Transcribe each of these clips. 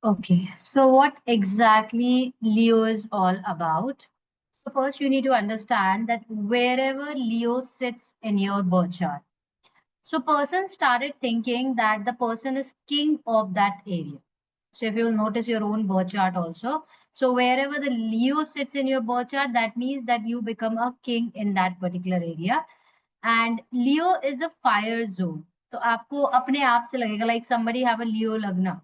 Okay, so what exactly Leo is all about? So first you need to understand that wherever Leo sits in your birth chart, so person started thinking that the person is king of that area. So if you'll notice your own birth chart also, so wherever the Leo sits in your birth chart, that means that you become a king in that particular area. And Leo is a fire zone. तो आपको अपने आप से लगेगा like somebody have a Leo लग्न,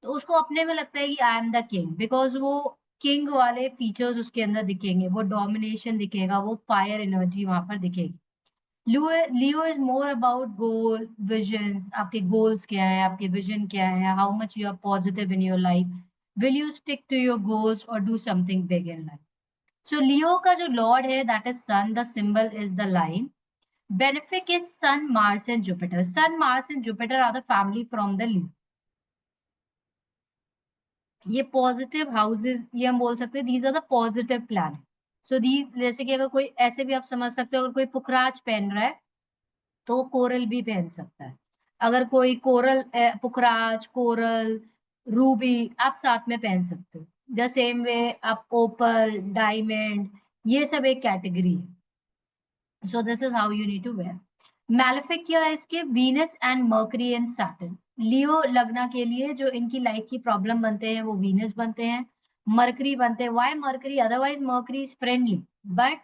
तो उसको अपने में लगता है कि I am the king, because वो किंग वाले फीचर्स उसके अंदर दिखेंगे, वो डोमिनेशन दिखेगा, वो फायर एनर्जी वहां पर दिखेगी। Leo is more about goal visions, आपके गोल्स क्या है, आपके विजन क्या है, how much you are positive in your life, will you stick to your goals और do something big in life. So Leo का जो लॉर्ड है that is sun, the symbol is the lion, benefic is sun Mars and Jupiter, sun Mars and Jupiter are the family from the Leo. ये positive houses, ये हम बोल सकते हैं these are the positive planet. So the जैसे कि अगर कोई ऐसे भी आप समझ सकते हो, अगर कोई पुखराज पहन रहा है तो वो कोरल भी पहन सकता है। अगर कोई कोरल पुखराज कोरल रूबी आप साथ में पहन सकते हो। द सेम वे आप ओपल डायमंड, ये सब एक कैटेगरी है। So this is how you need to wear. Malefic क्या है इसके, Venus and Mercury and Saturn. Leo lagna के लिए जो इनकी लाइफ की प्रॉब्लम बनते हैं वो वीनस बनते हैं, मरकरी बनते हैं। Why Mercury, otherwise Mercury is friendly, but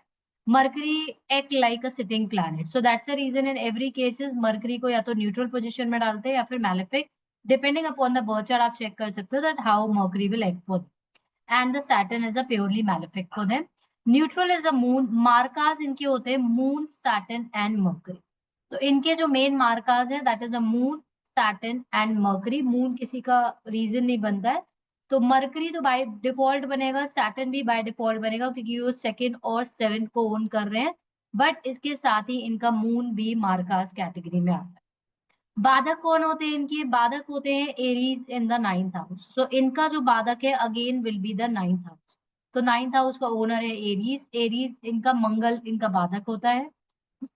Mercury act like a sitting planet, so that's the reason in every cases Mercury को या तो न्यूट्रल पोजीशन में डालते हैं या फिर malefic, depending upon the birth chart. आप चेक कर सकते हो that how mercury will act for, and the Saturn is a purely malefic for them. Neutral is a moon. मार्काज इनके होते हैं मून, सैटर्न एंड मर्करी। तो इनके जो मेन मार्काज है that is a moon, Saturn and mercury. Moon किसी का reason नहीं बनता है, तो मर्करी तो बाय डिफॉल्ट बनेगा, सैटर्न भी बाय डिफॉल्ट बनेगा क्योंकि वो सेकंड और सेवेंथ को ओन कर रहे हैं, बट इसके साथ ही इनका मून भी मार्काज कैटेगरी में आता है। बाधक कौन होते हैं इनके, बाधक होते हैं Aries in the ninth house. So इनका जो बाधक है again will be the ninth house. तो नाइन्थ हाउस का ओनर है एरीज, एरीज इनका मंगल इनका बाधक होता है।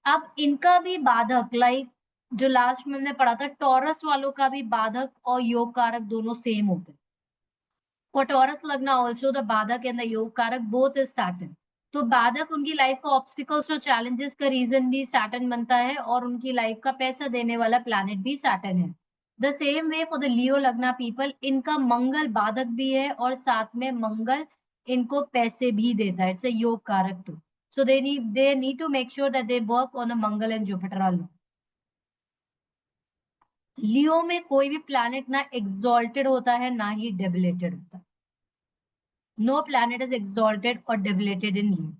अब इनका भी बाधक लाइक जो लास्ट में हमने पढ़ा था टॉरस वालों का भी बाधक और योग कारक दोनों सेम होते हैं। For Taurus Lagna also the Badak and the Yog Karak both is Saturn. तो बाधक उनकी लाइफ का ऑब्स्टिकल्स और चैलेंजेस का रीजन भी सैटर्न बनता है और उनकी लाइफ का पैसा देने वाला प्लैनेट भी सैटर्न है। The same way for the Leo lagna people, इनका मंगल बाधक भी है और साथ में मंगल इनको पैसे भी देता है, इट्स अ योग karaka too. So they need to make sure that they work on the Mangal and Jupiter all. Leo में कोई भी प्लैनेट ना एक्सॉल्टेड होता है ना ही डेबिलेटेड होता है। नो प्लैनेट इज एक्सॉल्टेड और डेबिलेटेड इन लियो।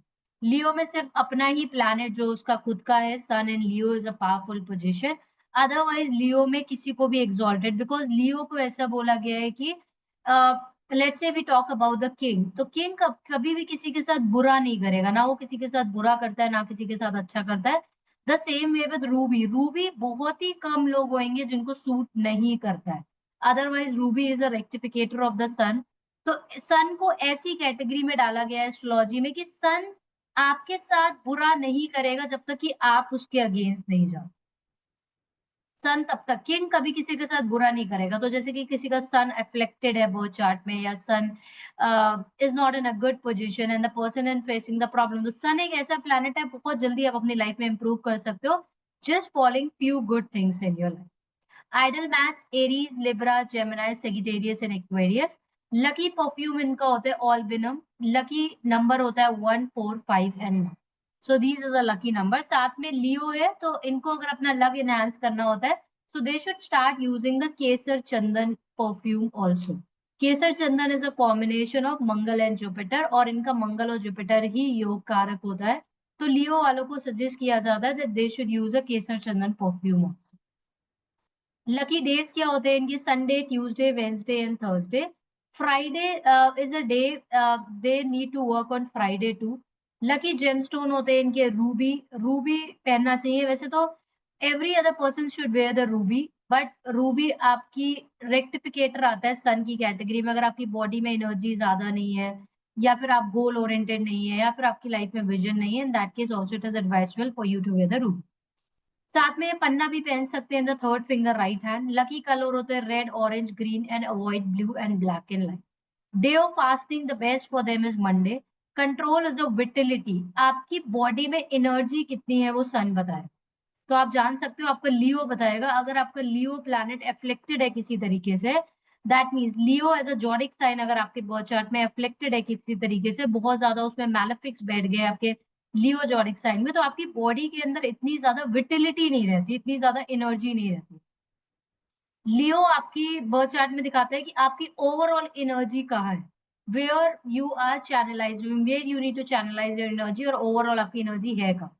लियो में सिर्फ अपना ही प्लैनेट जो उसका खुद का है sun, in Leo is a powerful position. Otherwise Leo में किसी को भी एक्सॉल्टेड, बिकॉज लियो को ऐसा बोला गया है कि let's say we talk about the king, तो किंग कभी भी किसी के साथ बुरा नहीं करेगा, ना वो किसी के साथ बुरा करता है ना किसी के साथ अच्छा करता है। The same way with Ruby, Ruby बहुत ही कम लोग होंगे जिनको सूट नहीं करता है, otherwise ruby is a rectificator of the sun. तो सन को ऐसी कैटेगरी में डाला गया है एस्ट्रोलॉजी में कि सन आपके साथ बुरा नहीं करेगा जब तक कि आप उसके अगेंस्ट नहीं जाओ। सन तब तक, किंग कभी किसी के साथ बुरा नहीं करेगा। तो जैसे कि किसी का सन अफ्लेक्टेड है बर्थ चार्ट में या sun is not in a good position and the person in facing the problem, तो सन एक ऐसा प्लैनेट है बहुत जल्दी आप अपनी लाइफ में इंप्रूव कर सकते हो just following few good things in your life. Ideal match Aries Libra Gemini Sagittarius and Aquarius. Lucky perfume इनका होता है ऑल्बिनम, लकी नंबर होता है 1 4 5 and 9। So these is a lucky number. साथ में लियो है तो इनको अगर अपना लक इनहेंस करना होता है so they should start using the Kesar Chandan perfume also. Kesar Chandan is a combination of Mangal and Jupiter और इनका मंगल और जुपिटर ही योग कारक होता है। तो लियो वालों को सजेस्ट किया जाता है that they should use a kesar chandan perfume. Lucky days क्या होते हैं इनके, Sunday Tuesday Wednesday and Thursday. Friday is a day they need to work on Friday too. Lucky gemstone होते हैं इनके रूबी, रूबी पहनना चाहिए वैसे तो every other person should wear the ruby, but ruby आपकी रेक्टिफिकेटर आता है सन की कैटेगरी में। अगर आपकी बॉडी में एनर्जी ज्यादा नहीं है या फिर आप गोल ओरिएंटेड नहीं है या फिर आपकी लाइफ में विजन नहीं है, in that case also it is advisable for you to wear the ruby. साथ में पन्ना भी पहन सकते हैं in the third finger right hand. Lucky colour होते हैं red, orange, green and avoid blue and black and light. Day of fasting the best for them is Monday. Control is the vitality, आपकी body में energy कितनी है वो सन बताए। तो आप जान सकते हो आपका लियो बताएगा। अगर आपका लियो प्लैनेट एफ्लेक्टेड है किसी तरीके से, that means Leo as a zodiac sign अगर आपके बर्थ चार्ट में एफ्लेक्टेड है किसी तरीके से, बहुत ज्यादा उसमें मैलेफिक्स बैठ गए आपके लियो जॉडिक साइन में, तो आपकी बॉडी के अंदर इतनी ज्यादा विटिलिटी नहीं रहती, इतनी ज्यादा एनर्जी नहीं रहती। लियो आपकी बर्थ चार्ट में दिखाता है कि आपकी ओवरऑल एनर्जी कहाँ है, where you are channelise, where you need to channelise your energy, और ओवरऑल आपकी एनर्जी है कहाँ।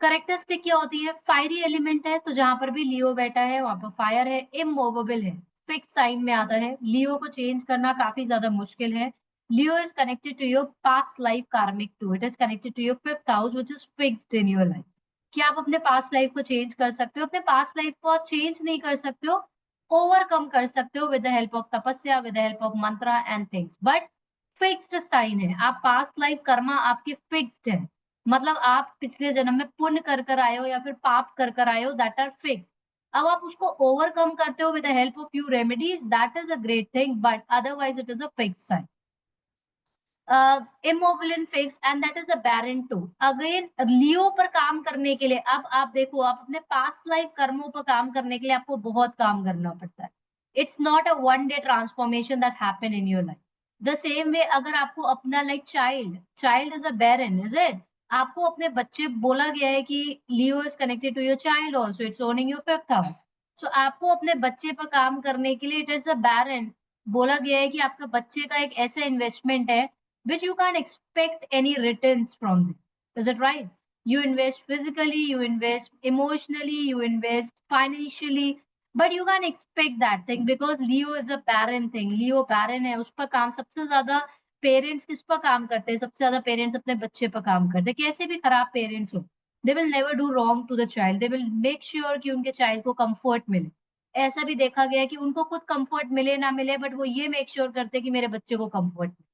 करेक्टरिस्टिक क्या होती है, फायरी एलिमेंट है, तो जहां पर भी लियो बैठा है वहां पर फायर है, इमूवेबल है, फिक्स साइन में आता है, लियो को चेंज करना काफी ज्यादा मुश्किल है। Leo is connected to your past life karmic too, it is connected to your fifth house which is fixed in your life. क्या आप अपने पास्ट लाइफ को चेंज कर सकते हो? अपने पास्ट लाइफ को आप चेंज नहीं कर सकते हो, ओवरकम कर सकते हो with the help of tapasya, with the help of mantra and things, but fixed sign है। आप पास्ट लाइफ कर्मा आपके फिक्स्ड है, मतलब आप पिछले जन्म में पुण्य कर आए हो या फिर पाप कर आए हो, दैट आर फिक्स। अब आप उसको ओवरकम करते हो with the help of few remedies, that is a great thing, but otherwise it is a fix sign. Immobile in fix and that is a barren too. Again Leo पर काम करने के लिए, अब आप देखो, आप अपने पास्ट लाइफ कर्मों पर काम करने के लिए आपको बहुत काम करना पड़ता है। It's not a one day transformation that happen in your life. The same way अगर आपको अपना like child, child is a barren, is it? आपको अपने बच्चे, बोला गया है कि Leo is connected to your child also, it's owning your fifth house. So आपको अपने बच्चे पर काम करने के लिए इट इज अ बैरन। बोला गया है कि आपका बच्चे का एक ऐसा इन्वेस्टमेंट है which you can't expect any returns from them. Is it right? You invest physically, you invest emotionally, you invest financially, but you can't expect that thing because Leo is a barren thing. Leo barren है, उस पर काम सबसे ज्यादा parents किस पर काम करते हैं? सबसे ज्यादा पेरेंट्स अपने बच्चे पर काम करते हैं, कैसे भी खराब पेरेंट्स हो। They will never do wrong to the child, they will make sure कि उनके चाइल्ड को कंफर्ट मिले। ऐसा भी देखा गया है कि उनको खुद कंफर्ट मिले ना मिले, बट वो ये मेक श्योर करते हैं कि मेरे बच्चे को कंफर्ट मिले।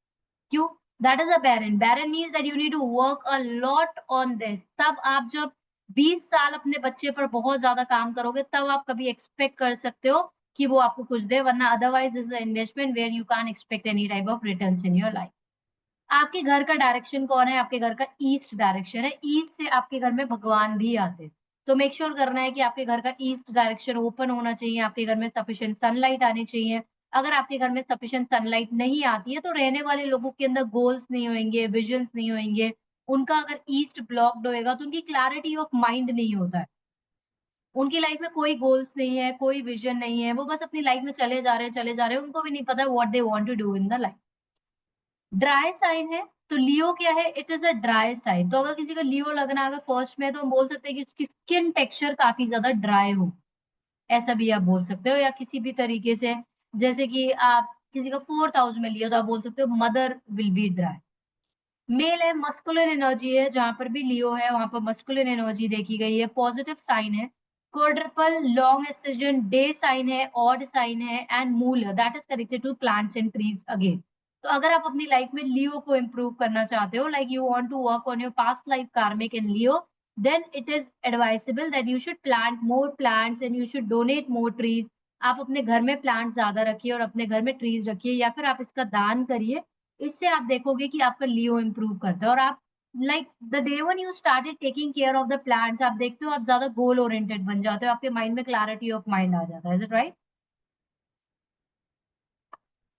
क्यों? That is a barren. Barren means that you need to work a lot on this. तब आप जब 20 साल अपने बच्चे पर बहुत ज्यादा काम करोगे, तब आप कभी एक्सपेक्ट कर सकते हो कि वो आपको कुछ दे, वरना otherwise is investment where you can expect any type of returns in your life. आपके घर का डायरेक्शन कौन है? आपके घर का ईस्ट डायरेक्शन है। ईस्ट से आपके घर में भगवान भी आते हैं, तो मेक श्योर करना है कि आपके घर का ईस्ट डायरेक्शन ओपन होना चाहिए, आपके घर में सफिशिएंट सनलाइट आनी चाहिए। अगर आपके घर में सफिशिएंट सनलाइट नहीं आती है, तो रहने वाले लोगों के अंदर गोल्स नहीं होंगे, विजन्स नहीं होंगे। उनका अगर ईस्ट ब्लॉक्ड होएगा तो उनकी क्लैरिटी ऑफ माइंड नहीं होता है, उनकी लाइफ में कोई गोल्स नहीं है, कोई विजन नहीं है, वो बस अपनी लाइफ में चले जा रहे हैं, चले जा रहे हैं, उनको भी नहीं पता what they want to do in the life. Dry sign है, तो लियो क्या है? It is a dry sign. तो अगर किसी का लियो लगना अगर फर्स्ट में, तो हम बोल सकते हैं कि उसकी स्किन टेक्सचर काफी ज्यादा ड्राई हो, ऐसा भी आप बोल सकते हो। या किसी भी तरीके से, जैसे कि आप किसी का फोर्थ हाउस में लियो, तो आप बोल सकते हो mother will be dry. Male है, मस्कुलिन एनर्जी है, जहां पर भी लियो है वहां पर मस्कुलिन एनर्जी देखी गई है, पॉजिटिव साइन है। Quadruple long extension day sign है, ऑड साइन है, and mool that is connected to plants and trees again. तो अगर आप अपनी लाइफ में लियो को इम्प्रूव करना चाहते हो, like you want to work on your past life karmic in Leo, then it is advisable that you should plant more plants and you should donate more trees. आप अपने घर में प्लांट ज्यादा रखिए और अपने घर में ट्रीज रखिए, या फिर आप इसका दान करिए। इससे आप देखोगे कि आपका लियो इम्प्रूव करता है, और आप like the day one you started taking care of the plants, आप देखते हो आप ज्यादा गोल ओरिएंटेड बन जाते हो, आपके माइंड में क्लैरिटी ऑफ माइंड आ जाता है। Is it right?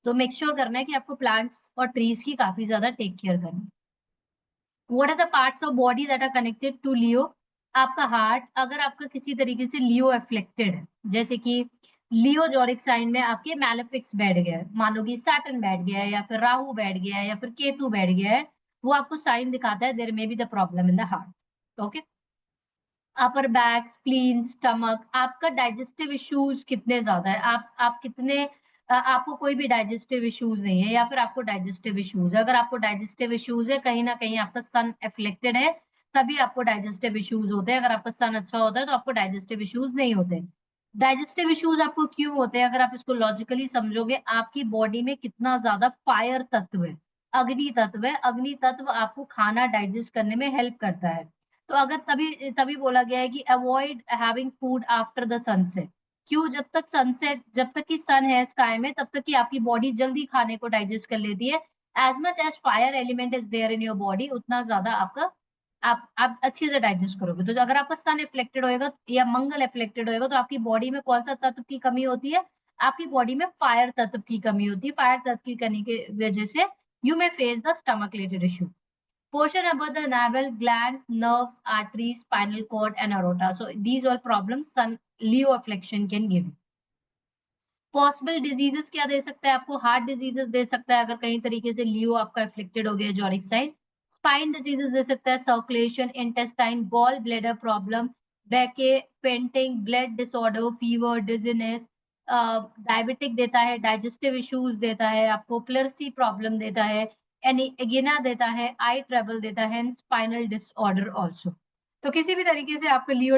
तो मेक श्योर करना है कि आपको प्लांट्स और ट्रीज की काफी ज्यादा टेक केयर करनी। What are the parts of body that are connected to Leo? आपका हार्ट, अगर आपका किसी तरीके से लियो एफ्लेक्टेड है, जैसे कि लियो जोरिक साइन में आपके मैलेफिक्स बैठ गया है, मान लो कि सैटर्न बैठ गया है, या फिर राहु बैठ गया है, या फिर केतु बैठ गया है, वो आपको साइन दिखाता है there may be the problem in the heart. Okay? Upper back, spleen, stomach, आपका डाइजेस्टिव इश्यूज कितने ज्यादा है, आप कितने आपको कोई भी डाइजेस्टिव इश्यूज नहीं है, या फिर आपको डाइजेस्टिव इश्यूज है। अगर आपको डाइजेस्टिव इश्यूज है, कहीं ना कहीं आपका सन एफ्लेक्टेड है, तभी आपको डाइजेस्टिव इश्यूज होते हैं। अगर आपका सन अच्छा होता है तो आपको डाइजेस्टिव इश्यूज नहीं होते। डाइजेस्टिव इश्यूज आपको क्यों होते हैं? अगर आप इसको लॉजिकली समझोगे, आपकी बॉडी में कितना ज्यादा फायर तत्व है, अग्नि तत्व है। अग्नि तत्व आपको खाना डाइजेस्ट करने में हेल्प करता है। तो अगर तभी तभी बोला गया है कि avoid having food after the sunset. क्यों? जब तक कि सन है स्काई में, तब तक कि आपकी बॉडी जल्दी खाने को डाइजेस्ट कर लेती है। As much as fire element is there in your body, उतना ज्यादा आपका आप अच्छे से डाइजेस्ट करोगे। तो अगर आपका सन अफ्लेक्टेड होएगा या मंगल अफ्लेक्टेड होएगा, तो आपकी बॉडी में कौन सा तत्व की कमी होती है? आपकी बॉडी में फायर तत्व की कमी होती है। फायर तत्व की कमी की वजह से you may face the stomach related issue. Portion above the navel, glands, nerves, arteries, spinal cord, and aorta. So these all problems sun Leo affliction can give you. Possible diseases क्या दे सकता है आपको? हार्ट डिजीजेस दे सकता है अगर कहीं तरीके से लियो आपका अफ्लिक्टेड हो गया जोरिक साइड। स्पाइन डिजीजेस दे सकता है, circulation, intestine, gall bladder problem, backache, painting, blood disorder, fever, dizziness, diabetic देता है, डाइजेस्टिव इश्यूज देता है आपको, प्लर्सी प्रॉब्लम देता है, एगिना देता है, आई ट्रबल देता है, स्पाइनल डिसऑर्डर ऑल्सो। तो किसी भी तरीके से आपका लियो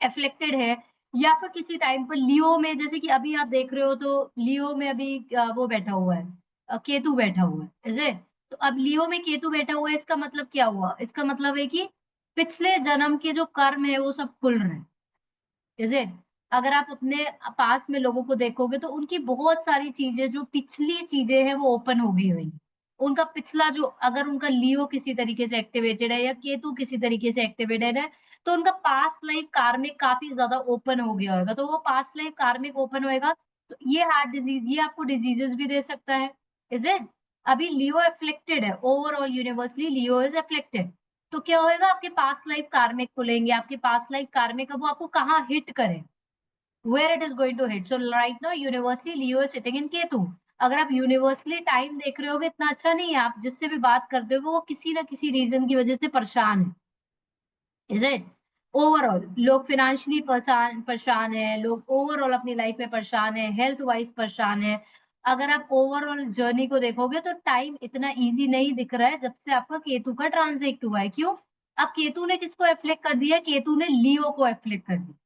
अफ्लिक्टेड है, या फिर किसी टाइम पर लियो में, जैसे कि अभी आप देख रहे हो तो लियो में अभी वो बैठा हुआ है, केतु बैठा हुआ है, इज इट? तो अब लियो में केतु बैठा हुआ है, इसका मतलब क्या हुआ? इसका मतलब है कि पिछले जन्म के जो कर्म है वो सब खुल रहे हैं, इज इट? अगर आप अपने पास में लोगों को देखोगे तो उनकी बहुत सारी चीजें, जो पिछली चीजें हैं वो ओपन हो गई हुई। उनका पिछला जो, अगर उनका लियो किसी तरीके से एक्टिवेटेड है या केतु किसी तरीके से एक्टिवेटेड है, तो उनका पास्ट लाइफ कार्मिक काफी ज्यादा ओपन हो गया होगा। तो वो पास्ट लाइफ कार्मिक ओपन होएगा, तो ये हार्ट डिजीज, ये आपको डिजीजेस भी दे सकता है, इज इट? अभी लियो अफ्लिक्टेड है, overall universally Leo is afflicted. तो क्या होएगा? आपके पास्ट लाइफ कार्मिक खुलेंगे, आपके पास्ट लाइफ कार्मिक अब वो आपको कहाँ हिट करे, where it is going to hit. So right now universally Leo is sitting in Ketu. अगर आप यूनिवर्सली टाइम देख रहे होगे, इतना अच्छा नहीं है, आप जिससे भी बात करते हो वो किसी ना किसी रीजन की वजह से परेशान है, इज इट? ओवरऑल लोग फिनेंशियली परेशान परेशान है, लोग ओवरऑल अपनी लाइफ में परेशान है, हेल्थ वाइज परेशान है। अगर आप ओवरऑल जर्नी को देखोगे तो टाइम इतना इजी नहीं दिख रहा है जब से आपका केतु का ट्रांजिट हुआ है। क्यों? अब केतु ने किसको एफ्लेक्ट कर दिया? केतु ने लियो को एफ्लेक्ट कर दिया।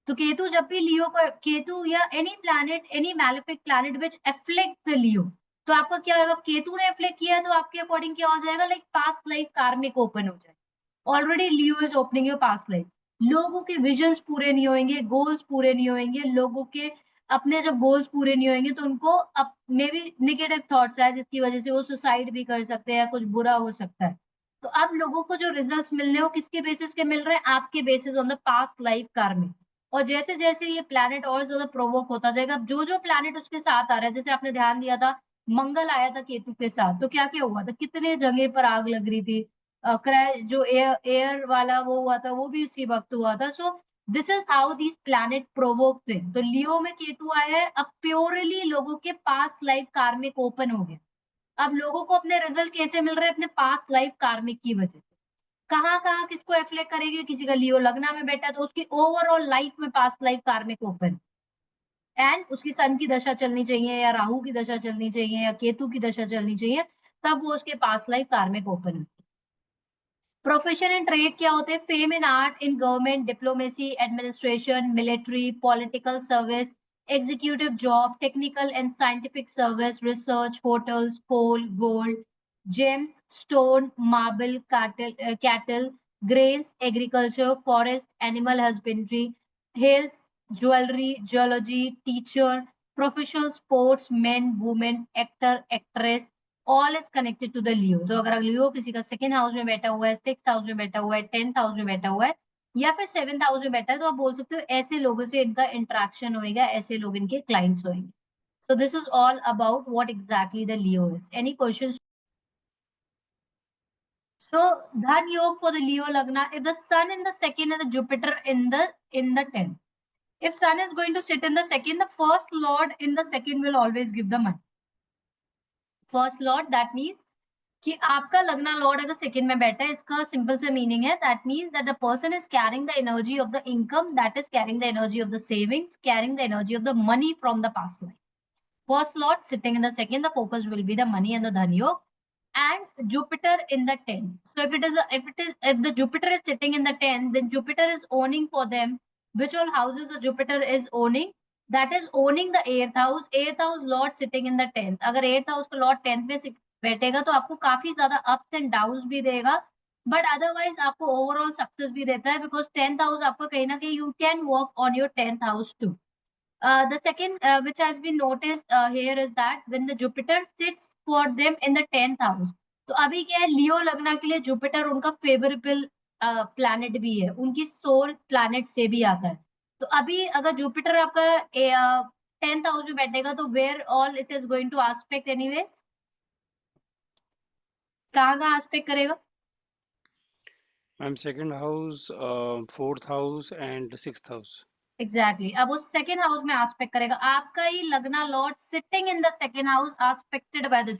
तो केतु जब भी लियो को, केतु या any planet, any malefic planet which afflicts the Leo, तो आपका क्या होगा? केतु ने अफ्लिक्ट किया तो आपके अकॉर्डिंग क्या हो जाएगा? Like past life karmic open हो जाएगा। Already Leo is opening your past life. लोगों के विजन्स पूरे नहीं होंगे, गोल्स पूरे नहीं होंगे, लोगों के अपने जब गोल्स पूरे नहीं होंगे तो उनको अब मे बी नेगेटिव थॉट्स आए, जिसकी वजह से वो सुसाइड भी कर सकते हैं, कुछ बुरा हो सकता है। तो अब लोगों को जो रिजल्ट्स मिल रहे हैं वो किसके बेसिस के मिल रहे हैं? आपके basis on the past life कार्मिक। और जैसे जैसे ये प्लैनेट और ज्यादा प्रोवोक होता जाएगा, जो जो प्लैनेट उसके साथ आ रहा है, जैसे आपने ध्यान दिया था मंगल आया था केतु के साथ, तो क्या क्या हुआ था? कितने जगह पर आग लग रही थी, क्रैश जो एयर वाला वो हुआ था वो भी उसी वक्त हुआ था। सो this is how these planet provoke थे। तो लियो में केतु आया है, अब प्योरली लोगों के पास्ट लाइफ कार्मिक ओपन हो गए। अब लोगों को अपने रिजल्ट कैसे मिल रहे हैं? अपने पास्ट लाइफ कार्मिक की वजह से। कहाँ कहाँ किसको एफ्लेक्ट करेगी? किसी का लियो लग्ना में बैठा है तो उसकी ओवरऑल लाइफ में past life karmic open, and उसकी सन की दशा चलनी चाहिए या राहु की दशा चलनी चाहिए या केतु की दशा चलनी चाहिए, तब वो उसके पास्ट लाइफ कार्मिक ओपन है। प्रोफेशन एंड ट्रेड क्या होते हैं? Fame in art, in government, diplomacy, administration, military, political service, executive job, technical and scientific service, research, hotels, coal, gold, gems, stone, marble, cattle, grains, agriculture, forest, animal husbandry, hills, jewellery, geology, teacher, professional, sports, men, women, actor, actress, all is connected to the Leo. तो अगर लियो किसी का second house में बैठा हुआ है, six house में बैठा हुआ है, 10th हाउस में बैठा हुआ है, या फिर 7th हाउस में बैठा है, तो आप बोल सकते हो ऐसे लोगों से इनका इंटरेक्शन होएगा, ऐसे लोग इनके क्लाइंट्स होंगे। So this is all about what exactly the Leo is. Any questions? So Dhan Yog for the Leo Lagna, if the Sun in the second and the Jupiter in the 10th. If Sun is going to sit in the second, the first Lord in the second will always give the money. First Lord, that means कि आपका lagna Lord अगर second में बैठा है, इसका simple से meaning है that means that the person is carrying the energy of the income, that is carrying the energy of the savings, carrying the energy of the money from the past life. First lord sitting in the second, the focus will be the money and the dhan yog, and Jupiter in the 10th. So if the Jupiter is sitting in the 10th, then Jupiter is owning for them which all houses the Jupiter is owning, that is owning the 8th house. 8th house lord sitting in the 10th. अगर 8th house का lord 10th में बैठेगा तो आपको काफी ज्यादा ups and downs भी देगा, बट अदरवाइज आपको ओवरऑल सक्सेस भी देता है, बिकॉज 10th हाउस आपका कहीं ना कहीं you can work on your 10th house too. The second which has been noticed here is that when the Jupiter sits for them in the 10th house, तो अभी क्या है, लियो लगना के लिए जुपिटर उनका फेवरेबल प्लैनेट भी है, उनकी सोल प्लैनेट से भी आता है. तो अभी अगर जुपिटर आपका 10th हाउस में बैठेगा तो where all it is going to aspect anyways, कहाँ कहाँ आस्पेक्ट करेगा? Ma'am second house, fourth house and sixth house. Exactly अब वो सेकेंड हाउस में आस्पेक्ट करेगा. आपका ही lagna lord sitting in the second house aspected by the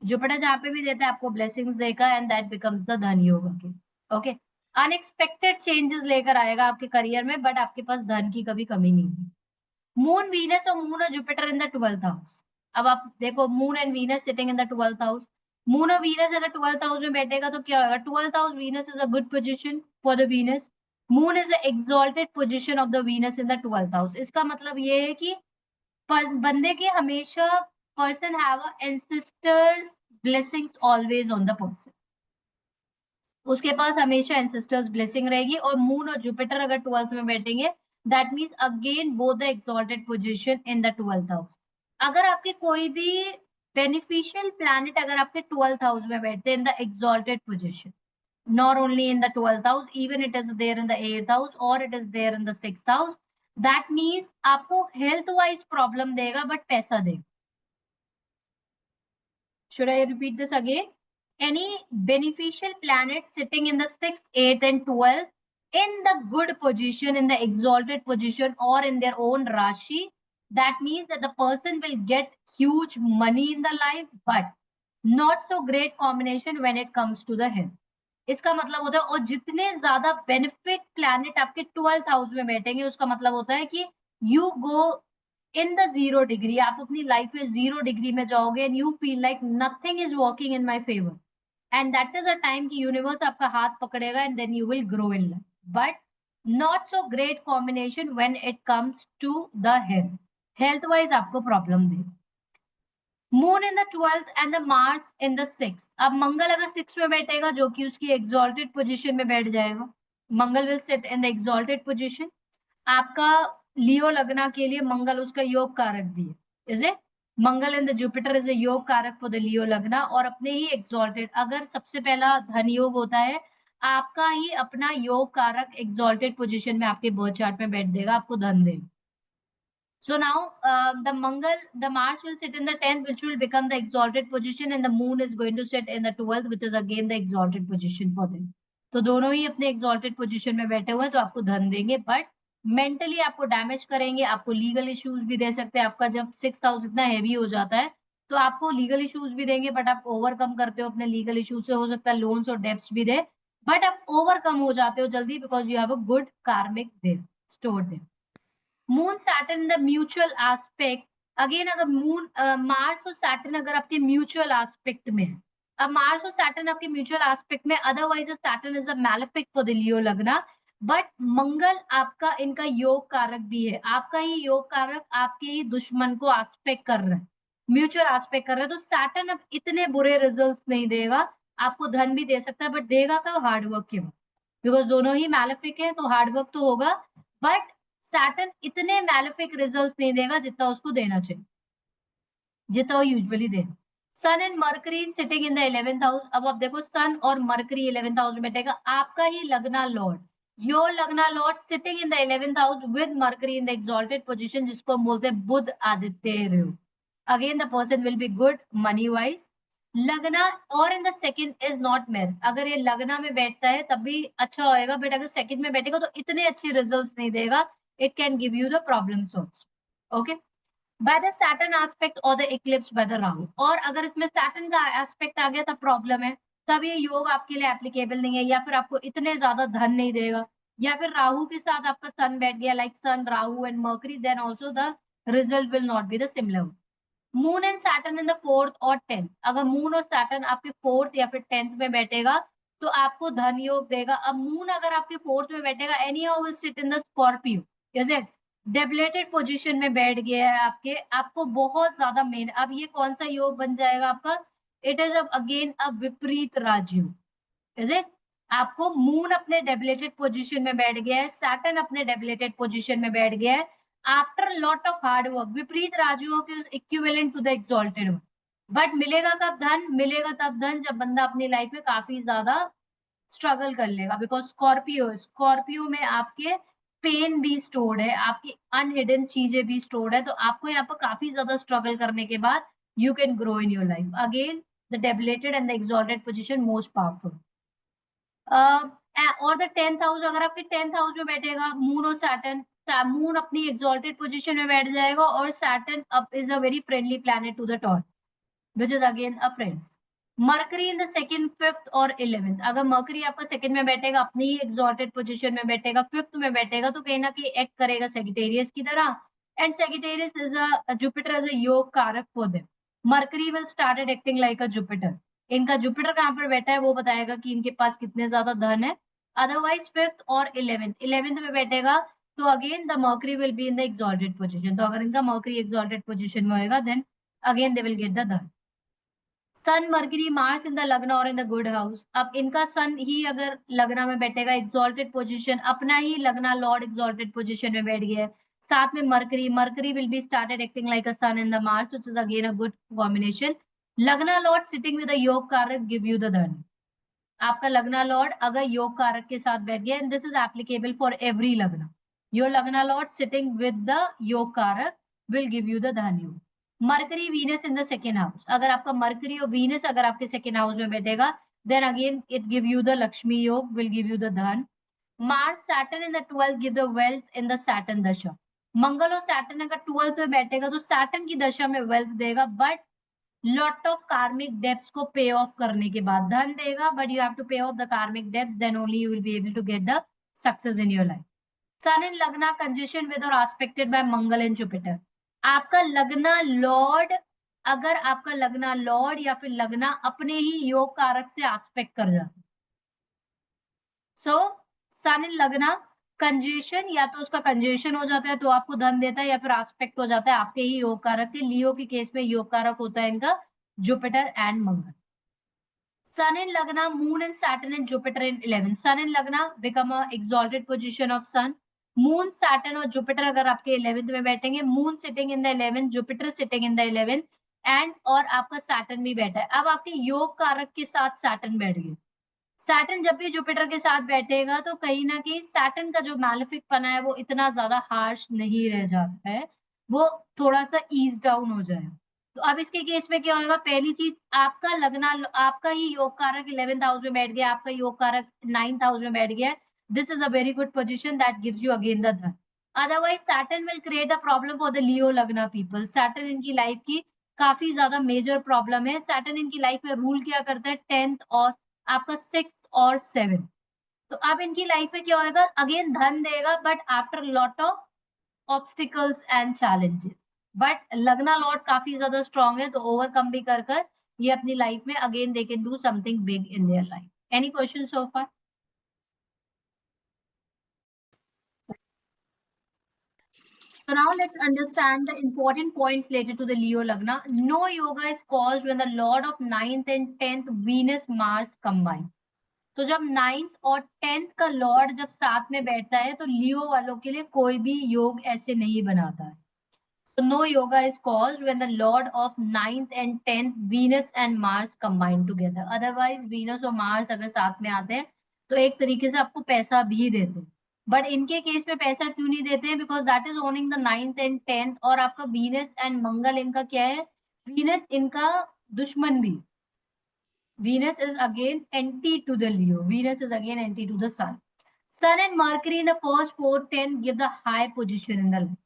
Jupiter जहाँ पे भी देता है आपको ब्लेसिंग्स देगा एंड दैट बिकम्स द धन योग. ओके, अनएक्सपेक्टेड चेंजेस लेकर आएगा आपके करियर में, बट आपके पास धन की कभी कमी नहीं है. मून वीनस और मून और Jupiter in the 12th house. अब आप देखो moon and Venus sitting in the 12th house. Moon और वीनस अगर 12th हाउस में बैठेगा तो क्या होगा? 12th house Venus is a good position for the Venus. Moon is the exalted position of the Venus in the 12th house. इसका मतलब ये है कि बंदे के हमेशा person have a ancestor blessings always on the person. उसके पास हमेशा एंसेस्टर्स ब्लेसिंग रहेगी. और मून और जुपिटर अगर 12th में बैठेंगे that means again both the exalted position in the 12th house. अगर आपके कोई भी बेनिफिशियल प्लैनेट अगर आपके 12th हाउस में बैठते हैं in the exalted position, not only in the 12th house, even it is there in the 8th house or it is there in the 6th house, that means आपको health wise problem देगा but पैसा देगा. Should I repeat this again? Any beneficial planet sitting in the 6th, 8th and 12th in the good position, in the exalted position or in their own Rashi, that means that the person will get huge money in the life, but not so great combination when it comes to the health. इसका मतलब होता है, और जितने ज्यादा benefit planet आपके 12th house में बैठेंगे उसका मतलब होता है कि you go in the 0 degree. आप अपनी लाइफ में 0 डिग्री में जाओगे and you feel like nothing is working in my favour. And that is a time कि यूनिवर्स आपका हाथ पकड़ेगा and then you will grow in life. But not so great combination when it comes to the health. Health wise आपको problem दे. Moon in the 12th and the Mars in the 6th. अब मंगल अगर 6 में बैठेगा जो कि उसकी exalted position में बैठ जाएगा, Mangal will sit in the exalted position. आपका लियो लगना के लिए मंगल उसका योग कारक भी है. Is it? Mangal in the Jupiter is a योग कारक फॉर द लियो लगना. और अपने ही एक्सॉल्टेड, अगर सबसे पहला धन योग होता है आपका ही अपना योग कारक एक्सॉल्टेड पोजीशन में आपके बर्थ चार्ट में बैठ देगा, आपको धन देगा. So now the Mars will sit in the 10th, which will become the exalted position, and the Moon is going to sit in the 12th, which is again the exalted position for them. तो दोनों ही अपने exalted position में बैठे हुए हैं तो आपको धन देंगे, बट मेंटली आपको डैमेज करेंगे, आपको लीगल इश्यूज भी दे सकते हैं. आपका जब 6th हाउस इतना हैवी हो जाता है तो आपको लीगल इश्यूज भी देंगे, बट आप ओवरकम करते हो अपने लीगल इश्यूज से. हो सकता है लोन्स और डेब्ट्स भी दे, बट आप ओवरकम हो जाते हो जल्दी because you have a good karmic there stored there. Moon Saturn in the mutual aspect. Again अगर मून मार्स और सैटर्न अगर आपके म्यूचुअल एस्पेक्ट में है, अब मार्स और सैटर्न आपके म्यूचुअल एस्पेक्ट में, otherwise Saturn is a malefic for the Leo lagna, but मंगल आपका इनका योग कारक भी है. आपका ही योग कारक आपके ही दुश्मन को एस्पेक्ट कर रहा है, म्यूचुअल एस्पेक्ट कर रहा है. तो सैटर्न अब इतने बुरे रिजल्ट्स नहीं देगा, आपको धन भी दे सकता है, बट देगा कब? हार्डवर्क के वक्त, बिकॉज दोनों ही मैलेफिक है तो हार्डवर्क तो होगा, बट सैटर्न इतने मैलेफिक रिजल्ट्स नहीं देगा जितना उसको देना चाहिए, जितना वो यूजुअली दे. Sun and Mercury sitting in the 11th house. अब आप देखो सन और मरकरी 11th हाउस में बैठेगा, आपका ही lagna lord, your lagna lord sitting in the 11th house with Mercury in the exalted position, जिसको हम बोलते हैं Budh Aditya. Again the person will be good money wise. Lagna और in the second is not मेर. अगर ये लगना में बैठता है तब भी अच्छा होएगा, बट अगर सेकंड में बैठेगा तो इतने अच्छे रिजल्ट्स नहीं देगा. It can give you the problems also. Okay. By the Saturn aspect or the eclipse by the Rahu. और अगर इसमें Saturn का एस्पेक्ट आ गया तब प्रॉब्लम है, तब ये योग आपके लिए एप्लीकेबल नहीं है, या फिर आपको इतने ज्यादा धन नहीं देगा, या फिर राहु के साथ आपका सन बैठ गया like Sun Rahu and Mercury, then also the result will not be the similar. Moon and Saturn in the 4th और 10th. अगर मून और सैटर्न आपके 4th या फिर 10th में बैठेगा तो आपको धन योग देगा. अब मून अगर आपके 4th में बैठेगा, anyhow will sit in the Scorpio, is it? Debilitated position में बैठ गया है आपके, आपको बहुत ज्यादा मेन. अब ये कौन सा योग बन जाएगा आपका? इट इज अगेन अ विपरीत राजयोग, इज इट? आपको मून अपने डेबिलेटेड पोजीशन में बैठ गया है, सैटर्न अपने डेबिलेटेड पोजीशन में बैठ गया है after lot of hard work. Vipreet Rajyog is equivalent to the exalted one. But मिलेगा कब धन? मिलेगा तब धन जब बंदा अपनी लाइफ में काफी ज्यादा स्ट्रगल कर लेगा, बिकॉज स्कॉर्पियो में आपके पेन भी स्टोर्ड है, आपकी अनहिडन चीजें भी स्टोर्ड है, तो आपको यहाँ पर काफी ज्यादा स्ट्रगल करने के बाद you can grow in your life. Again the debilitated and the exalted position most powerful. और द 10th हाउस, अगर आपके 10th हाउस में बैठेगा मून और सैटर्न, मून अपनी एक्सॉल्टेड पोजीशन में बैठ जाएगा और Saturn up is a very friendly planet to the torch, which is again a friends. Mercury in the second, fifth और 11th, अगर मरकरी आपका सेकंड में बैठेगा, अपनी ही एक्सॉल्टेड पोजीशन में बैठेगा, फिफ्थ में बैठेगा, तो कहीं ना कहीं एक्ट करेगा सेजिटेरियस की तरह। And Sagittarius is a Jupiter as a योग karak for them. Mercury will started acting like a Jupiter. इनका जुपिटर कहाँ पर बैठा है वो बताएगा कि इनके पास कितने ज्यादा धन है। अदरवाइज फिफ्थ और 11th में बैठेगा तो again the mercury will be in the exalted position. तो अगर इनका मर्करी एक्सॉल्टेड पोजीशन में होएगा then again they will get the dhan. Sun mercury mars in the lagna और इन द गुड हाउस। अब इनका सन ही अगर लग्न में बैठेगा, एक्सॉल्टेड पोजीशन, अपना ही लग्ना लॉर्ड एक्सॉल्टेड पोजीशन में बैठ गया है, साथ में mercury, mercury will be started acting like a sun in the mars, which is again a good combination. Lagna lord sitting with a योग कारक गिव यू द धन। आपका लग्ना लॉर्ड अगर योग कारक के साथ बैठ गया, and this is applicable for every लग्न, योर लग्ना लॉर्ड सिटिंग विद द योग कारक विल गिव यू द धन योग। Mercury Venus in the second house, अगर आपका मरकरी और वीनस अगर आपके सेकेंड हाउस में बैठेगा then again it give you the Lakshmi yoga, will give you the dhan. Mars saturn in the 12th give the wealth in the saturn dasha. Mangal और Saturn अगर 12th में बैठेगा तो सैटर्न की दशा में वेल्थ देगा, but lot of karmic debts को पे ऑफ करने के बाद धन देगा, but you have to pay off the karmic debts, then only you will be able to get the success in your life. Sun in lagna conjunction with और aspected by Mangal and Jupiter. आपका lagna Lord, अगर आपका lagna Lord या फिर लग्ना अपने ही योग कारक से एस्पेक्ट कर जाता है, सो सन इन लग्ना कंजेशन, या तो उसका कंजेशन हो जाता है तो आपको धन देता है, या फिर एस्पेक्ट हो जाता है आपके ही योग कारक के। लियो के केस में योग कारक होता है इनका Jupiter and Mangal. Sun in Lagna, Moon and Saturn and Jupiter in 11th. Sun in Lagna become a exalted position of Sun. Moon, Saturn और Jupiter अगर आपके 11th में बैठेंगे, Moon sitting in the 11th, Jupiter sitting in the 11th, and और आपका Saturn भी बैठा है। अब आपके योग कारक के साथ Saturn बैठ गए। सैटर्न जब भी जुपिटर के साथ बैठेगा तो कहीं ना कहीं सैटर्न का जो मैलेफिक पना है वो इतना ज्यादा हार्श नहीं रह जाता है, वो थोड़ा सा ईज डाउन हो जाए। तो अब इसके केस में क्या होगा? पहली चीज, आपका लगना, आपका ही योग कारक 11th हाउस में बैठ गया, आपका योग कारक 9th हाउस में बैठ गया, this is a very good position that gives you again the dhan. Otherwise Saturn will create a problem for the Leo lagna people. Saturn इनकी लाइफ की काफी ज्यादा मेजर प्रॉब्लम है। सैटर्न इनकी लाइफ में रूल क्या करता है? 10th और आपका 6th और 7th। तो अब इनकी लाइफ में क्या होगा? अगेन धन देगा, but after lot of obstacles and challenges. But लगना लॉर्ड काफी ज्यादा स्ट्रॉन्ग है, तो ओवरकम भी कर कर ये अपनी लाइफ में again they can do something big in their life. Any question so far? So now let's understand the important points related to the Leo Lagna. No yoga is caused when the Lord of 9th and 10th Venus Mars combine. तो जब 9th और 10th का Lord जब साथ में बैठता है तो लियो वालों के लिए कोई भी योग ऐसे नहीं बनाता है। So no yoga is caused when the lord of 9th and 10th Venus and Mars combine together. Otherwise Venus और Mars अगर साथ में आते हैं तो एक तरीके से आपको पैसा भी देते हैं, बट इनके केस में पैसा क्यों नहीं देते हैं? Because that is owning the 9th and 10th, और आपका वीनस एंड मंगल इनका क्या है? वीनस इनका दुश्मन भी। Venus is again anti to the Leo. Venus is again anti to the Sun. Sun and Mercury in the first 4, 10 give the high position in the life.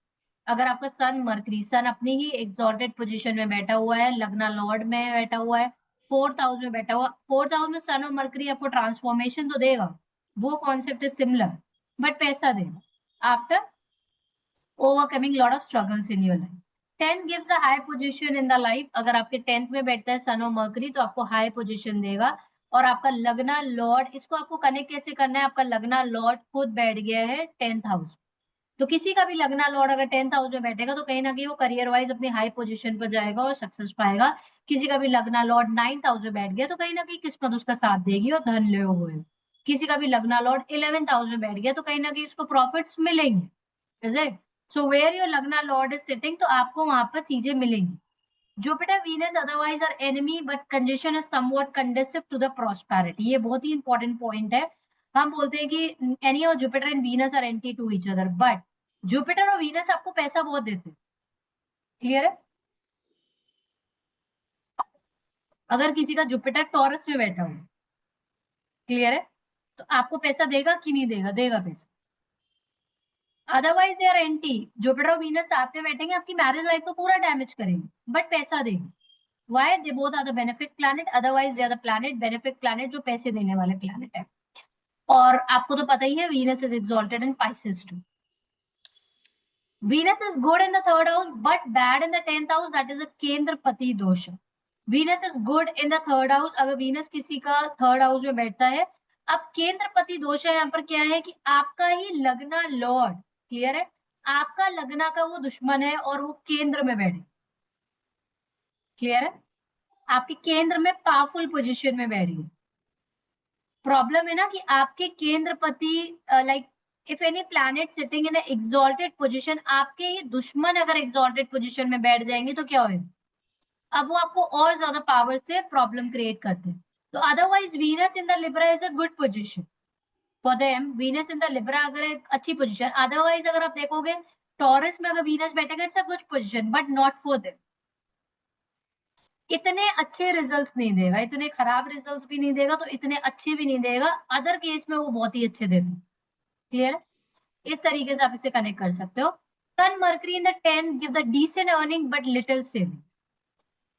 अगर आपका सन मर्करी, सन अपनी ही exalted position में बैठा हुआ है, लग्ना लॉर्ड में बैठा हुआ है, 4th हाउस में बैठा हुआ, 4th हाउस में सन और मर्करी आपको ट्रांसफॉर्मेशन तो देगा, वो कॉन्सेप्ट इज सिमिलर, बट पैसा देगा after overcoming lot of struggles in your life. 10 gives a high position in the life. अगर आपके 10th में बैठता है सन और मर्करी तो आपको हाई पोजीशन देगा। और आपका लगना लॉर्ड, इसको आपको कनेक्ट कैसे करना है? आपका लगना लॉर्ड खुद बैठ गया है 10th हाउस, तो किसी का भी लगना लॉर्ड अगर 10th हाउस में बैठेगा तो कहीं ना कहीं वो करियर वाइज अपनी हाई पोजीशन पर जाएगा और सक्सेस पाएगा। किसी का भी लगना लॉर्ड 9th हाउस में बैठ गया तो कहीं ना कहीं किस्मत उसका साथ देगी और धन ले हुए। किसी का भी लगना लॉर्ड 11th हाउस में बैठ गया तो कहीं ना कहीं उसको प्रॉफिट्स मिलेंगे। Is it? So where your lagna lord is sitting, तो आपको वहां पर चीजें मिलेंगी। Jupiter Venus otherwise are enemy but conjunction is somewhat conducive to the prosperity. ये बहुत ही इंपॉर्टेंट पॉइंट है। हम बोलते हैं कि any of jupiter and venus are anti to each other, but jupiter और वीनस आपको पैसा बहुत देते हैं। क्लियर है? अगर किसी का जुपिटर टॉरस में बैठा हो, क्लियर है, तो आपको पैसा देगा कि नहीं देगा? देगा पैसा। Otherwise they are anti. Jupiter और वीनस साथ में बैठेंगे, आपकी मैरिज लाइफ को पूरा डैमेज करेंगे बट पैसा देंगे। Why? They both are the benefic planet, otherwise they are the planet benefic planet, जो पैसे देने वाले प्लैनेट है। और आपको तो पता ही है Venus is exalted in Pisces too. Venus is good in the third house but bad in the 10th house, that is a Kendrapati dosh. Venus is good in the third house, अगर वीनस किसी का थर्ड हाउस में बैठता है। अब केंद्रपति दोष है यहाँ पर क्या है कि आपका ही लगना लॉर्ड, क्लियर है, आपका लगना का वो दुश्मन है और वो केंद्र में बैठे। क्लियर है? आपके केंद्र में पावरफुल पोजीशन में बैठी है। प्रॉब्लम है ना कि आपके केंद्रपति like if any planet sitting in exalted position, आपके ही दुश्मन अगर एक्सॉल्टेड पोजीशन में बैठ जाएंगे तो क्या होगा? अब वो आपको और ज्यादा पावर से प्रॉब्लम क्रिएट करते हैं। तो otherwise Venus in the Libra is a good position for them. Venus in the Libra अगर एक अच्छी पोजीशन, अदरवाइज अगर आप देखोगे टॉरस में अगर वीनस बैठेगा it's a good position but not for them. इतने अच्छे रिजल्ट्स नहीं देगा, इतने खराब रिजल्ट्स भी नहीं देगा, तो इतने अच्छे भी नहीं देगा। अदर केस में वो बहुत ही अच्छे देते। क्लियर है? इस तरीके से आप इसे कनेक्ट कर सकते हो। Sun Mercury in the 10th give the decent earning but little saving.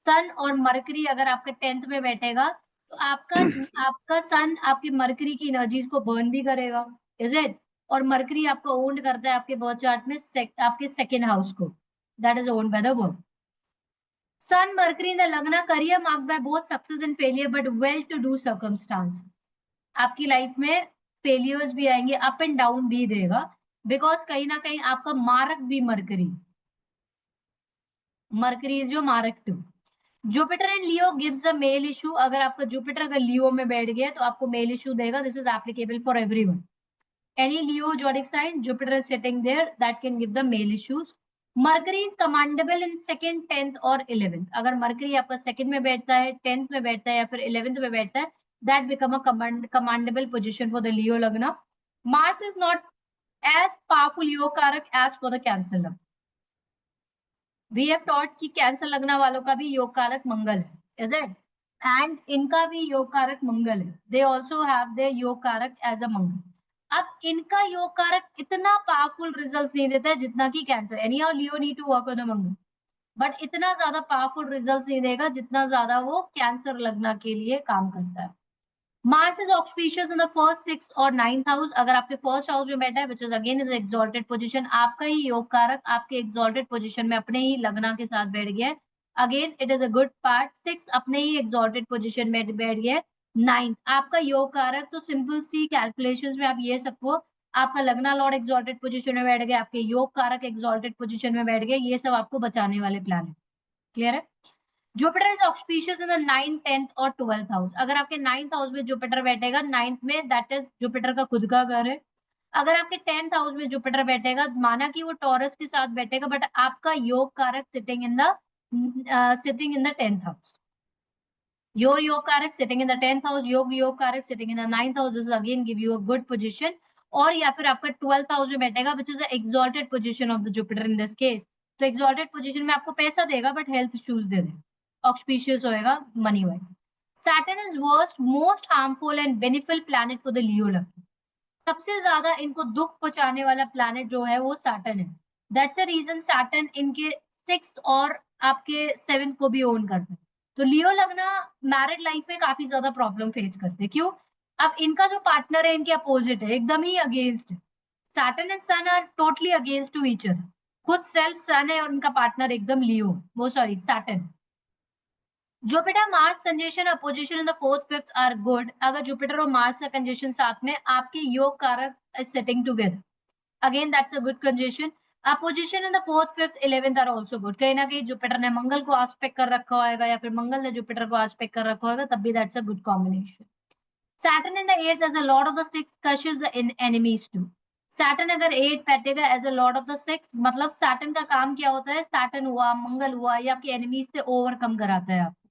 Sun और मरकरी अगर आपका 10th में बैठेगा तो आपका आपका सन आपकी मरकरी की एनर्जीज को बर्न भी करेगा। Is it? और मरकरी आपको ओन्ड करता है आपके बर्थ चार्ट में आपके सेकेंड हाउस को, that is owned by the world. Sun Mercury in the Lagna, career marked by both success and failure, but well-to-do circumstances. आपकी लाइफ में फेलियर्स भी आएंगे, अप एंड डाउन भी देगा, बिकॉज कहीं ना कहीं आपका मारक भी मरकरी जो मारक too. Jupiter and leo gives a male issue, अगर आपका जुपिटर अगर लियो में बैठ गया तो आपको मेल इशू देगा। This is applicable for everyone. Any Leo zodiac sign, Jupiter is sitting there, that can give the male issues. Mercury is commandable in second, 10th और 11th. अगर Mercury आपका second में बैठता है, 10th में बैठता है या फिर 11th में बैठता है, that become a commandable position for the Leo Lagna. Mars is not as powerful योग कारक as for the Cancer Lagna. We have taught कि कैंसर लगना वालों का भी योग कारक मंगल है, is it? And इनका भी योग कारक मंगल है. They also have their योग कारक as a मंगल. अब इनका योग कारक इतना पावरफुल रिजल्ट नहीं देता है जितना कि cancer. Anyhow leo need to work on the Mangal, but इतना ज्यादा पावरफुल रिजल्ट नहीं देगा जितना ज्यादा वो कैंसर लगना के लिए काम करता है। Mars is auspicious in the first, 6th और 9th हाउस, अगर आपके फर्स्ट हाउस में बैठा है which is again is exalted position, आपका ही योग कारक आपके एक्सॉल्टेड पोजीशन में अपने ही लगना के साथ बैठ गया है, again it is a good part. 6th अपने ही एक्सॉल्टेड पोजीशन में बैठ गया है। 9th आपका योग कारक, तो सिंपल सी कैलकुलेशंस में आप ये सबको, आपका लगना लॉर्ड एक्सॉल्टेड पोजीशन में बैठ गया, आपके योग कारक एक्सॉल्टेड पोजीशन में बैठ गए, ये सब आपको बचाने वाले प्लान है। क्लियर है? Jupiter is auspicious in the 9th, 10th और 12th हाउस, अगर आपके 9th हाउस में जुपिटर बैठेगा, 9th में दैट इज जुपिटर का खुद का घर है। अगर आपके 10th हाउस में जुपिटर बैठेगा, माना कि वो टॉरस के साथ बैठेगा, बट आपका योग कारक sitting in the 10th house, your योग कारक sitting in the 10th house, योग कारक sitting in the 9th house, this again give you a good position. और या फिर आपका 12th हाउस में बैठेगा which is the exalted position of the Jupiter in this case, तो एक्सॉल्टेड पोजीशन में आपको पैसा देगा बट हेल्थ इश्यूज दे देगा, ऑक्सपीशियस होएगा money wise. Saturn is worst most harmful and beneficial planet for the Leo lagna, सबसे ज्यादा इनको दुख पहुंचाने वाला प्लैनेट जो है वो सैटर्न है। दैट्स अ रीजन सैटर्न इनके 6th और आपके 7th को भी ओन करते हैं। तो लियो लगना मैरिड लाइफ में काफी ज्यादा प्रॉब्लम फेस करते हैं। क्यों? अब इनका जो पार्टनर है इनके अपोजिट है, एकदम ही अगेंस्ट है। Saturn and sun are totally against to each other, खुद सेल्फ सन है और उनका पार्टनर एकदम लियो, वो sorry Saturn. Jupiter Mars conjunction और position in the 4th, 5th are good, अगर जुपिटर और मार्स का कंजंक्शन साथ में, आपके yog karak is sitting together, again that's a good conjunction. Opposition in the 4th, 5th, 11th are also good. कहीं ना कहीं जुपिटर ने मंगल को आस्पेक्ट कर रखा होगा या फिर मंगल ने जुपिटर को आस्पेक्ट कर रखा होगा, तब भी that's a good combination. Saturn in the 8th as a lord of the 6th crushes the enemies too. Saturn अगर 8 बैठेगा as a lord of the 6th, मतलब Saturn का काम क्या होता है? Saturn हुआ, मंगल हुआ, ये आपके enemies से ओवरकम कराता है आपको.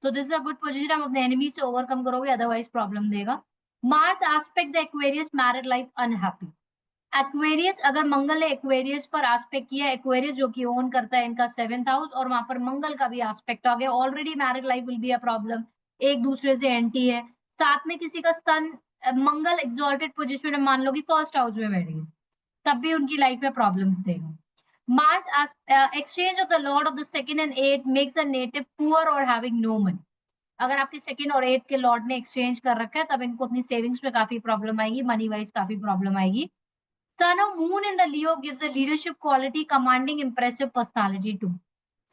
तो this is a good position. आप अपने enemies से ओवरकम करोगे, अदरवाइज प्रॉब्लम देगा. Mars aspect the Aquarius, married life unhappy. Aquarius, अगर मंगल ने एक्वेरियस पर आस्पेक्ट किया, एक्वेरियस जो कि ओन करता है इनका 7th हाउस, और वहां पर मंगल का भी आस्पेक्ट आ गया, already married life will be a problem. एक दूसरे से एंटी है. साथ में किसी का सन, मंगल एक्सॉल्टेड पोजीशन में मान लो कि फर्स्ट हाउस में बैठ गए, तब भी उनकी लाइफ में प्रॉब्लम्स देगा. Mars exchange of the Lord of the second and 8 makes a native poor और हैविंग नो मनी. अगर आपके सेकंड और 8 के लॉर्ड ने एक्सचेंज कर रखा है, तब इनको अपनी सेविंग्स में काफी प्रॉब्लम आएगी, मनी वाइज काफी प्रॉब्लम आएगी. Sun of Moon in the Leo gives a leadership quality, commanding impressive personality too.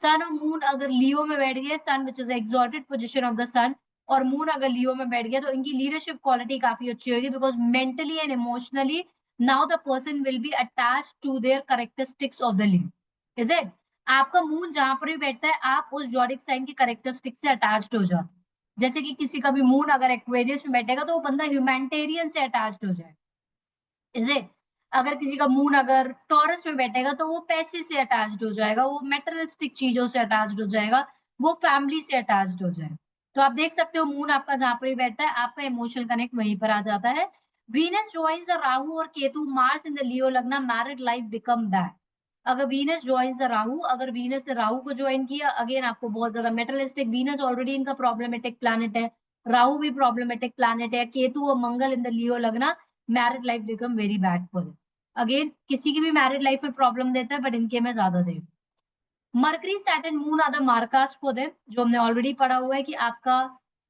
Sun और Moon अगर Leo में बैठ गए, Sun which is the exalted position of the Sun, और Moon अगर Leo में बैठ गया, तो इनकी leadership quality काफी अच्छी होगी, because mentally and emotionally now the person will be attached to their characteristics of the Leo. Is it? आपका Moon जहां पर भी बैठता है, आप उस zodiac sign के characteristics से attached हो जाते. जैसे कि किसी का भी Moon अगर Aquarius में बैठेगा, तो वो बंदा humanitarian से attached हो जाए. Is it? अगर किसी का मून अगर टॉरस में बैठेगा, तो वो पैसे से अटैच्ड हो जाएगा, वो मेटेरियलिस्टिक चीजों से अटैच्ड हो जाएगा, वो फैमिली से अटैच्ड हो जाएगा. तो आप देख सकते हो मून आपका जहां पर भी बैठता है, आपका इमोशनल कनेक्ट वहीं पर आ जाता है. वीनस ज्वाइंस द राहु और Ketu, Mars in the Leo लगना, मैरिड लाइफ बिकम बैड. अगर वीनस ज्वाइंस द राहु, अगर वीनस ने राहु को ज्वाइन किया, अगेन आपको बहुत ज्यादा मेटेरियलिस्टिक, वीनस ऑलरेडी इनका प्रॉब्लमेटिक प्लैनेट है, राहु भी प्रॉब्लमेटिक प्लैनेट है, केतु और मंगल इन द लियो लगना, married life become very bad for it. Again किसी की भी मैरिड लाइफ में प्रॉब्लम देता है, बट इनके में ज्यादा दे. Mercury, Saturn, moon are the marakas for them, जो हमने ऑलरेडी पढ़ा हुआ है कि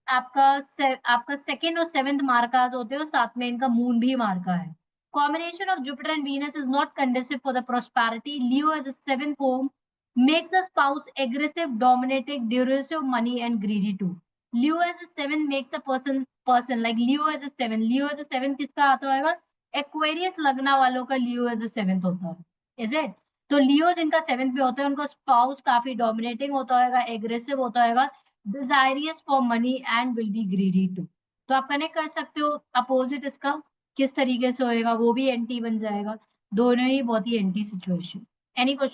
आपका सेकंड और 7th मार्कास होते हैं, और साथ में इनका मून भी मार्का है. Combination of Jupiter and Venus is not conducive for the prosperity. Leo as a 7th home makes a spouse aggressive, dominating, derisive, money and greedy too. Leo as a 7th makes a person like Leo as a 7th. Leo as a 7th किसका आता होगा? Aquarius लगना वालों का Leo as a 7th होता है. Is it? तो लियो जिनका 7th पे होता है, उनका स्पाउस काफी डोमिनेटिंग होता होगा, एग्रेसिव होता होगा, desirous for money and will be greedy too. तो आप कनेक्ट कर सकते हो अपोजिट इसका किस तरीके से होएगा, वो भी एंटी बन जाएगा. दोनों ही बहुत ही एंटी सिचुएशन. Any question?